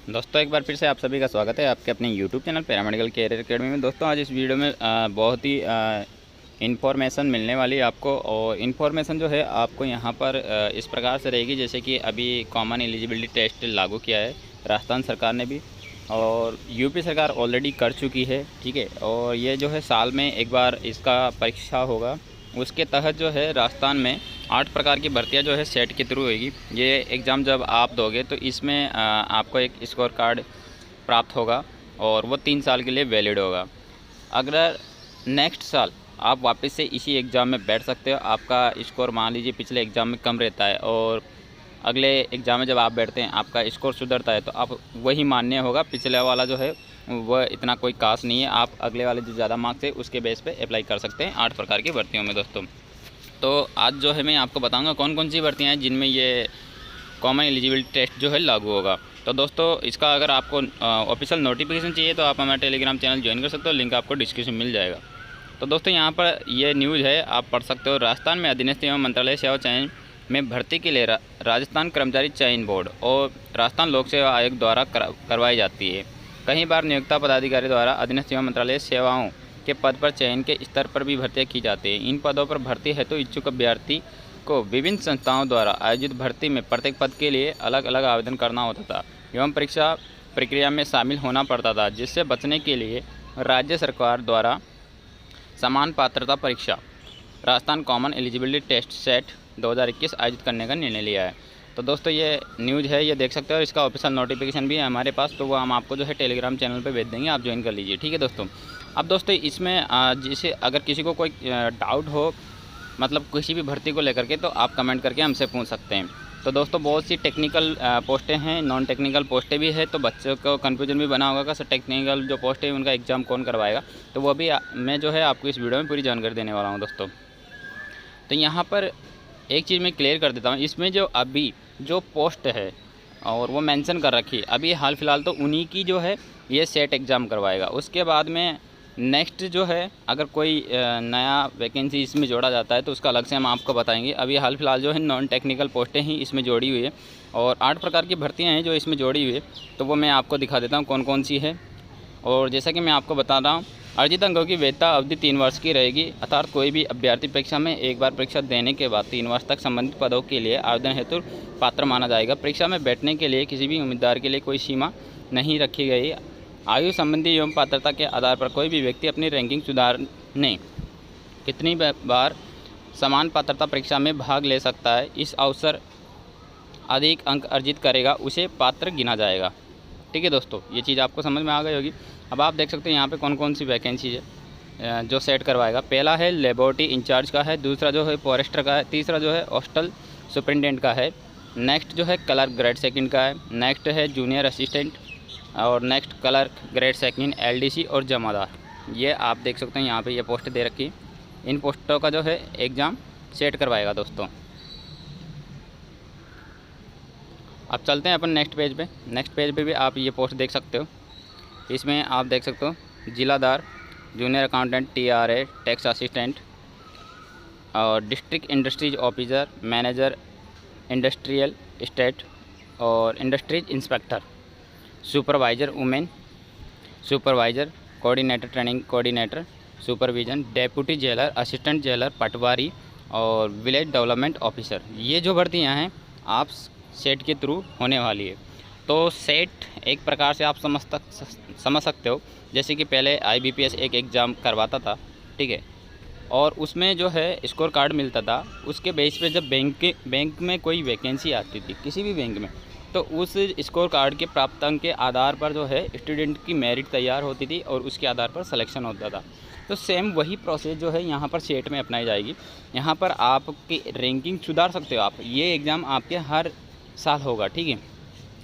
दोस्तों एक बार फिर से आप सभी का स्वागत है आपके अपने YouTube channel paramedical career academy में। दोस्तों आज इस वीडियो में बहुत ही इन्फॉर्मेशन मिलने वाली है आपको। और इन्फॉर्मेशन जो है आपको यहाँ पर इस प्रकार से रहेगी, जैसे कि अभी कॉमन एलिजिबिलिटी टेस्ट लागू किया है राजस्थान सरकार ने भी, और यूपी सरकार ऑलरेडी कर चुकी है। ठीक है, और ये जो है साल में एक बार इसका परीक्षा होगा। उसके तहत जो है राजस्थान में 8 प्रकार की भर्तियां जो है सेट के थ्रू होगी। ये एग्ज़ाम जब आप दोगे तो इसमें आपको एक स्कोर कार्ड प्राप्त होगा और वो 3 साल के लिए वैलिड होगा। अगर नेक्स्ट साल आप वापस से इसी एग्ज़ाम में बैठ सकते हो। आपका स्कोर मान लीजिए पिछले एग्ज़ाम में कम रहता है और अगले एग्ज़ाम में जब आप बैठते हैं आपका स्कोर सुधरता है, तो आप वही मान्य होगा। पिछले वाला जो है वह इतना कोई खास नहीं है, आप अगले वाले जो ज़्यादा मार्क्स है उसके बेस पे अप्लाई कर सकते हैं 8 प्रकार की भर्तियों में। दोस्तों तो आज जो है मैं आपको बताऊंगा कौन कौन सी भर्तियां हैं जिनमें ये कॉमन एलिजिबिलिटी टेस्ट जो है लागू होगा। तो दोस्तों इसका अगर आपको ऑफिशियल नोटिफिकेशन चाहिए तो आप हमारा टेलीग्राम चैनल ज्वाइन कर सकते हो, लिंक आपको डिस्क्रिप्शन में मिल जाएगा। तो दोस्तों यहाँ पर ये न्यूज़ है, आप पढ़ सकते हो। राजस्थान में अधीनस्थ एवं मंत्रालय सेवा चयन में भर्ती के लिए राजस्थान कर्मचारी चयन बोर्ड और राजस्थान लोक सेवा आयोग द्वारा करवाई जाती है। कई बार नियोक्ता पदाधिकारी द्वारा अधीनस्थ एवं मंत्रालय सेवाओं के पद पर चयन के स्तर पर भी भर्तियां की जाती हैं। इन पदों पर भर्ती हेतु इच्छुक अभ्यर्थी को विभिन्न संस्थाओं द्वारा आयोजित भर्ती में प्रत्येक पद के लिए अलग अलग आवेदन करना होता था एवं परीक्षा प्रक्रिया में शामिल होना पड़ता था, जिससे बचने के लिए राज्य सरकार द्वारा समान पात्रता परीक्षा Rajasthan common eligibility test CET 2021 आयोजित करने का निर्णय लिया है। तो दोस्तों ये न्यूज़ है, ये देख सकते हो। इसका ऑफिशियल नोटिफिकेशन भी है हमारे पास, तो वो हम आपको जो है टेलीग्राम चैनल पे भेज देंगे, आप ज्वाइन कर लीजिए। ठीक है दोस्तों। अब दोस्तों इसमें जैसे अगर किसी को कोई डाउट हो, मतलब किसी भी भर्ती को लेकर के, तो आप कमेंट करके हमसे पूछ सकते हैं। तो दोस्तों बहुत सी टेक्निकल पोस्टें हैं, नॉन टेक्निकल पोस्टें भी है, तो बच्चों को कन्फ्यूजन भी बना होगा कि टेक्निकल जो पोस्ट है उनका एग्ज़ाम कौन करवाएगा। तो वो भी मैं जो है आपको इस वीडियो में पूरी जानकारी देने वाला हूँ दोस्तों। तो यहाँ पर एक चीज़ मैं क्लियर कर देता हूँ, इसमें जो अभी जो पोस्ट है और वो मेंशन कर रखी है, अभी हाल फिलहाल तो उन्हीं की जो है ये सेट एग्ज़ाम करवाएगा। उसके बाद में नेक्स्ट जो है अगर कोई नया वैकेंसी इसमें जोड़ा जाता है तो उसका अलग से हम आपको बताएंगे। अभी हाल फिलहाल जो है नॉन टेक्निकल पोस्टें ही इसमें जोड़ी हुई है और 8 प्रकार की भर्तियाँ हैं जो इसमें जोड़ी हुई है, तो वो मैं आपको दिखा देता हूँ कौन कौन सी है। और जैसा कि मैं आपको बता रहा हूँ, अर्जित अंकों की वैधता अवधि 3 वर्ष की रहेगी, अर्थात कोई भी अभ्यर्थी परीक्षा में एक बार परीक्षा देने के बाद 3 वर्ष तक संबंधित पदों के लिए आवेदन हेतु पात्र माना जाएगा। परीक्षा में बैठने के लिए किसी भी उम्मीदवार के लिए कोई सीमा नहीं रखी गई। आयु संबंधी एवं पात्रता के आधार पर कोई भी व्यक्ति अपनी रैंकिंग सुधारने कितनी बार समान पात्रता परीक्षा में भाग ले सकता है। इस अवसर अधिक अंक अर्जित करेगा उसे पात्र गिना जाएगा। ठीक है दोस्तों, ये चीज़ आपको समझ में आ गई होगी। अब आप देख सकते हैं यहाँ पे कौन कौन सी वैकेंसी है जो सेट करवाएगा। पहला है लेबोरेटरी इंचार्ज का है, दूसरा जो है फॉरेस्टर का है, तीसरा जो है हॉस्टल सुपरिटेंडेंट का है, नेक्स्ट जो है क्लर्क ग्रेड सेकंड का है, नेक्स्ट है जूनियर असिस्टेंट, और next clerk grade second, LDC और जमादार। ये आप देख सकते हैं यहाँ पे ये पोस्ट दे रखी। इन पोस्टों का जो है एग्ज़ाम सेट करवाएगा दोस्तों। अब चलते हैं अपन नेक्स्ट पेज पे। नेक्स्ट पेज पे भी आप ये पोस्ट देख सकते हो। इसमें आप देख सकते हो जिलादार, junior accountant, TRA, tax assistant और district industries officer, manager industrial state और industries inspector, supervisor women, supervisor, coordinator, training coordinator, supervision, deputy jailer, assistant jailer, patwari और विलेज डेवलपमेंट ऑफिसर। ये जो भर्तियाँ हैं आप सेट के थ्रू होने वाली है। तो सेट एक प्रकार से आप समझ सकते हो, जैसे कि पहले IBPS एक एग्ज़ाम करवाता था, ठीक है, और उसमें जो है स्कोर कार्ड मिलता था। उसके बेस पे जब बैंक में कोई वैकेंसी आती थी किसी भी बैंक में, तो उस स्कोर कार्ड के प्राप्तांक के आधार पर जो है स्टूडेंट की मेरिट तैयार होती थी और उसके आधार पर सिलेक्शन होता था। तो सेम वही प्रोसेस जो है यहाँ पर सेट में अपनाई जाएगी। यहाँ पर आपकी रैंकिंग सुधार सकते हो आप। ये एग्ज़ाम आपके हर साल होगा, ठीक है।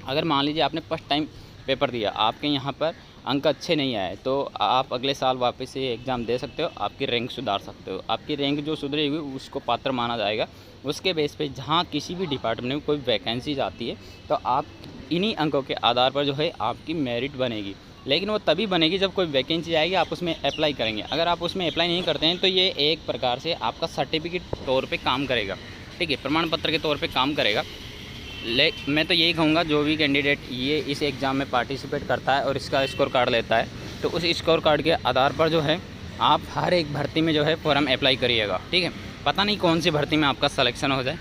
अगर मान लीजिए आपने फर्स्ट टाइम पेपर दिया, आपके यहाँ पर अंक अच्छे नहीं आए, तो आप अगले साल वापस से एग्ज़ाम दे सकते हो, आपकी रैंक सुधार सकते हो। आपकी रैंक जो सुधरेगी उसको पात्र माना जाएगा। उसके बेस पे जहाँ किसी भी डिपार्टमेंट में कोई वैकेंसीज आती है तो आप इन्हीं अंकों के आधार पर जो है आपकी मेरिट बनेगी। लेकिन वो तभी बनेगी जब कोई वैकेंसी आएगी, आप उसमें अप्लाई करेंगे। अगर आप उसमें अप्लाई नहीं करते हैं तो ये एक प्रकार से आपका सर्टिफिकेट तौर पे काम करेगा, ठीक है, प्रमाण पत्र के तौर पे काम करेगा। मैं तो यही कहूँगा, जो भी कैंडिडेट ये इस एग्ज़ाम में पार्टिसिपेट करता है और इसका स्कोर कार्ड लेता है, तो उस स्कोर कार्ड के आधार पर जो है आप हर एक भर्ती में जो है फॉर्म अप्लाई करिएगा, ठीक है। पता नहीं कौन सी भर्ती में आपका सिलेक्शन हो जाए।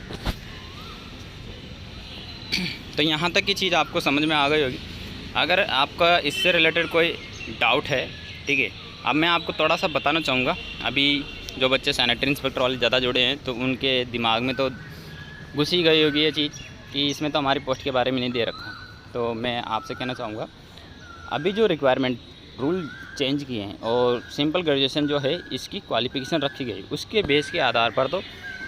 तो यहाँ तक की चीज़ आपको समझ में आ गई होगी। अगर आपका इससे रिलेटेड कोई डाउट है, ठीक है, अब मैं आपको थोड़ा सा बताना चाहूँगा। अभी जो बच्चे सैनिटरी इंस्पेक्टर वाले ज़्यादा जुड़े हैं, तो उनके दिमाग में तो घुस ही गई होगी ये चीज़ कि इसमें तो हमारी पोस्ट के बारे में नहीं दे रखा। तो मैं आपसे कहना चाहूँगा, अभी जो रिक्वायरमेंट रूल चेंज किए हैं और सिंपल ग्रेजुएशन जो है इसकी क्वालिफ़िकेशन रखी गई, उसके बेस के आधार पर तो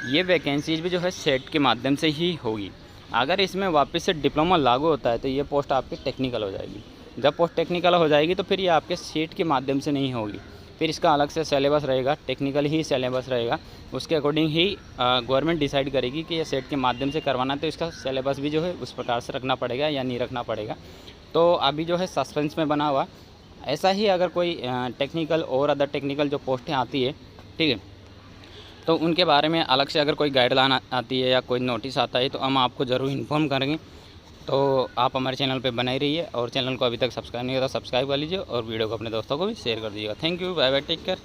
ये वैकेंसीज भी जो है सेट के माध्यम से ही होगी। अगर इसमें वापस से डिप्लोमा लागू होता है तो ये पोस्ट आपकी टेक्निकल हो जाएगी। जब पोस्ट टेक्निकल हो जाएगी तो फिर ये आपके सीट के माध्यम से नहीं होगी, फिर इसका अलग से सिलेबस रहेगा, टेक्निकल ही सिलेबस रहेगा। उसके अकॉर्डिंग ही गवर्नमेंट डिसाइड करेगी कि ये सेट के माध्यम से करवाना है, तो इसका सिलेबस भी जो है उस प्रकार से रखना पड़ेगा या नहीं रखना पड़ेगा। तो अभी जो है सस्पेंस में बना हुआ। ऐसा ही अगर कोई टेक्निकल और अदर टेक्निकल जो पोस्टें आती है, ठीक है, तो उनके बारे में अलग से अगर कोई गाइडलाइन आती है या कोई नोटिस आता है तो हम आपको ज़रूर इन्फॉर्म करेंगे। तो आप हमारे चैनल पे बने रहिए और चैनल को अभी तक सब्सक्राइब नहीं किया तो सब्सक्राइब कर लीजिए और वीडियो को अपने दोस्तों को भी शेयर कर दीजिएगा। Thank you, bye bye, take care.